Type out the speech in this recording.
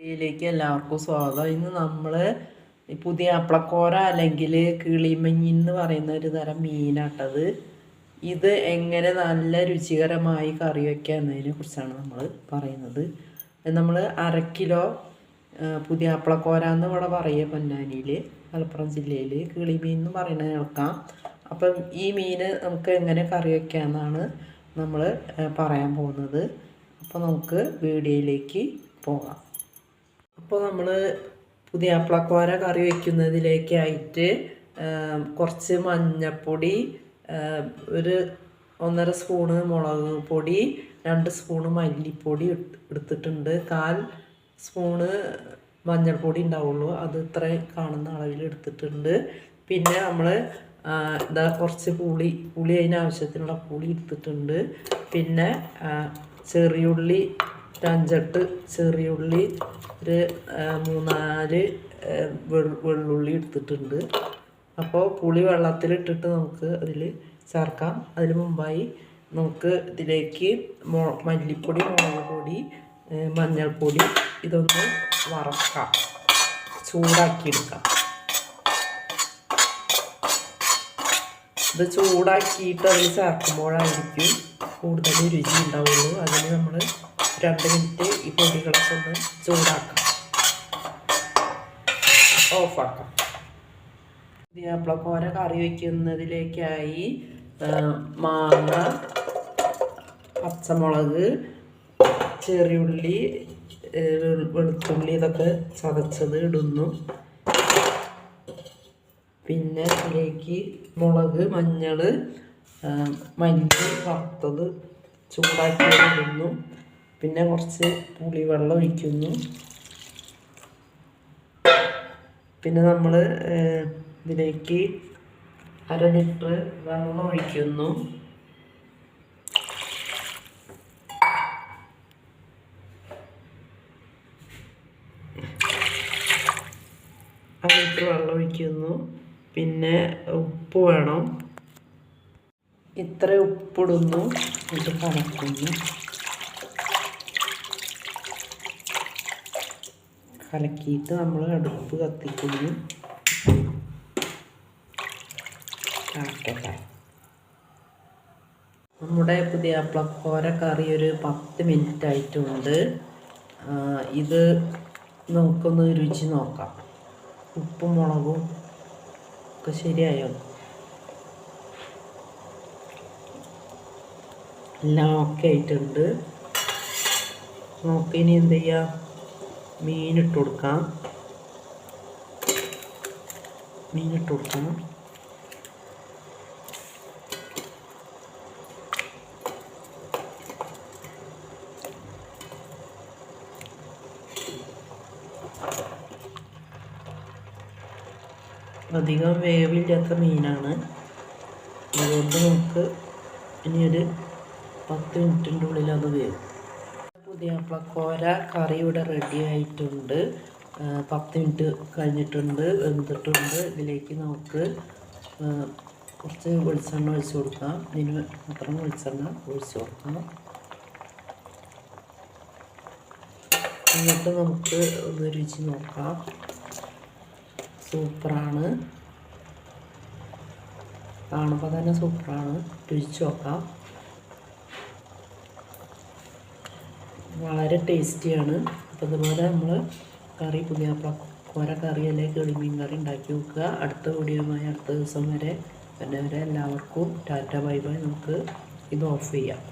ഇതിലേക്ക് എല്ലാവർക്കും സ്വാഗതം. ഇന്ന് നമ്മൾ പുതിയ അപ്പളക്കോര അല്ലെങ്കിൽ കിളിമഞ്ഞി എന്ന് പറയുന്ന ഒരു തരം മീനാട്ടത്. ഇത് എങ്ങനെ നല്ല രുചികരമായി കറി വയ്ക്കുക എന്നതിനെ കുറിച്ചാണ് നമ്മൾ പറയുന്നത്. നമ്മൾ 1/2 കിലോ പുതിയ അപ്പളക്കോര എന്ന് ഇവിടെ പറയുക പൊന്നാനിയിൽ, മലപ്പുറം ജില്ലയിൽ കിളിമീൻ എന്ന് പറയുന്നത് കേൾക്കാം. അപ്പം ഈ മീൻ നമുക്ക് എങ്ങനെ കറി വയ്ക്കാമെന്നാണ് നമ്മൾ പറയാൻ പോകുന്നത്. അപ്പോൾ നമുക്ക് വീഡിയോയിലേക്ക് പോകാം. അപ്പോൾ നമ്മൾ പുതിയ അപ്പളക്കോര കറി വയ്ക്കുന്നതിലേക്കായിട്ട് കുറച്ച് മഞ്ഞൾപ്പൊടി, ഒരു 1.5 സ്പൂണ് മുളക് പൊടി, 2 സ്പൂണ് മല്ലിപ്പൊടി എടുത്തിട്ടുണ്ട്. 1/4 സ്പൂണ് മഞ്ഞൾപ്പൊടി ഉണ്ടാവുള്ളൂ, അത് ഇത്ര കാണുന്ന അളവിൽ എടുത്തിട്ടുണ്ട്. പിന്നെ നമ്മൾ കുറച്ച് പുളി അതിനാവശ്യത്തിനുള്ള പുളി എടുത്തിട്ടുണ്ട്. പിന്നെ ചെറിയുള്ളി, 5-8 ചെറിയുള്ളി, ഒരു 3-4 വെള്ളുള്ളി എടുത്തിട്ടുണ്ട്. അപ്പോൾ പുളി വെള്ളത്തിലിട്ടിട്ട് നമുക്ക് അതിൽ ചേർക്കാം. അതിന് മുമ്പായി നമുക്ക് ഇതിലേക്ക് മല്ലിപ്പൊടി, മുളക് പൊടി, മഞ്ഞൾപ്പൊടി ഇതൊന്ന് വറക്കാം, ചൂടാക്കിയെടുക്കാം. ഇത് ചൂടാക്കിയിട്ട് അതിൽ ചേർക്കുമ്പോഴായിരിക്കും കൂടുതൽ രുചി ഉണ്ടാവുള്ളൂ. അതിന് നമ്മൾ 2 മിനിറ്റ് ഈ പൊടികളൊക്കെ ഒന്ന് ചൂടാക്കാം, ഓഫാക്കാം. പുതിയ അപ്പളക്കോര കറി വയ്ക്കുന്നതിലേക്കായി മാങ്ങ, പച്ചമുളക്, ചെറിയുള്ളി, വെളുത്തുള്ളി ഇതൊക്കെ ചതച്ചത് ഇടുന്നു. പിന്നെ അതിലേക്ക് മുളക്, മഞ്ഞൾ, മല്ലി വറുത്തത് ചൂടാക്കിയത് ഇടുന്നു. പിന്നെ കുറച്ച് പുളിവെള്ളം ഒഴിക്കുന്നു. പിന്നെ നമ്മൾ ഇതിലേക്ക് 1/2 ലിറ്റർ വെള്ളം ഒഴിക്കുന്നു. വെള്ളം ഒഴിക്കുന്നു. പിന്നെ ഉപ്പ് വേണം, ഇത്ര ഉപ്പിടുന്നു. ഇത് കലക്കുന്നു. കലക്കിയിട്ട് നമ്മൾ അടുപ്പ് കത്തിക്കുന്നു. നമ്മുടെ പുതിയ അപ്പളക്കോര കറി ഒരു 10 മിനിറ്റ് ആയിട്ടുണ്ട്. ഇത് നമുക്കൊന്ന് രുചി നോക്കാം. ഉപ്പും മുളകും ഒക്കെ ശരിയായോ? എല്ലാം ഓക്കെ ആയിട്ടുണ്ട്. നമുക്ക് ഇനി എന്ത് ചെയ്യാം, മീനിട്ട് കൊടുക്കാം. അധികം വേവില്ലാത്ത മീനാണ്, അതുകൊണ്ട് നമുക്ക് ഇനിയൊരു 10 മിനിറ്റിൻ്റെ ഉള്ളിൽ അത് വേവും. പുതിയ അപ്പളക്കോര കറി ഇവിടെ റെഡി ആയിട്ടുണ്ട്. 10 മിനിറ്റ് കഴിഞ്ഞിട്ടുണ്ട്, വെന്തിട്ടുണ്ട്. ഇതിലേക്ക് നമുക്ക് കുറച്ച് വെളിച്ചെണ്ണ ഒഴിച്ച് കൊടുക്കാം. ഇതിന് മാത്രം വെളിച്ചെണ്ണ ഒഴിച്ച് കൊടുക്കാം. എന്നിട്ട് നമുക്ക് ഒന്ന് രുചി നോക്കാം. സൂപ്പറാണ്, കാണുമ്പോൾ തന്നെ സൂപ്പറാണ്. രുചിച്ച് നോക്കാം. വളരെ ടേസ്റ്റിയാണ്. അപ്പോൾ ഇതുപോലെ നമ്മൾ കറി, പുതിയ അപ്പളക്കോര കറി അല്ലെങ്കിൽ കിളിമീൻ കറി ഉണ്ടാക്കി നോക്കുക. അടുത്ത വീഡിയോയുമായി അടുത്ത ദിവസം വരെ എല്ലാവർക്കും ടാറ്റ ബൈ ബൈ. നമുക്ക് ഇത് ഓഫ് ചെയ്യാം.